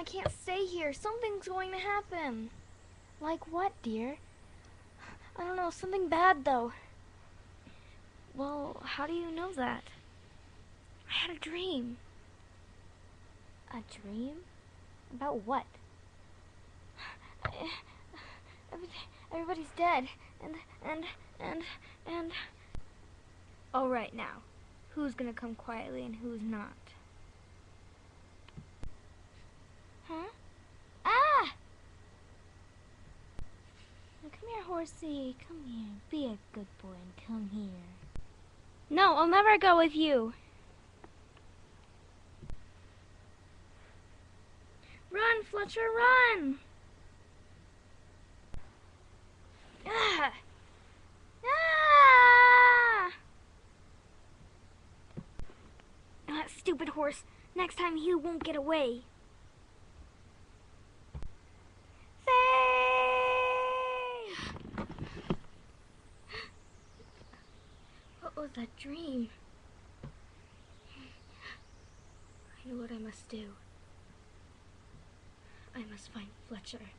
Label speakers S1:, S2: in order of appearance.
S1: can't stay here. Something's going to happen.
S2: Like what, dear?
S1: I don't know, something bad though. Well, how do you know that? I had a dream.
S2: A dream? About what?
S1: Everybody's dead. And... All right, now. Who's gonna come quietly and who's not? Huh? Ah!
S2: Now, come here, horsey. Come here. Be a good boy and come here.
S1: No, I'll never go with you. Run, Fletcher, run! Ah! Ah! That stupid horse. Next time he won't get away. Faye! What was that dream? I know what I must do. I must find Fletcher.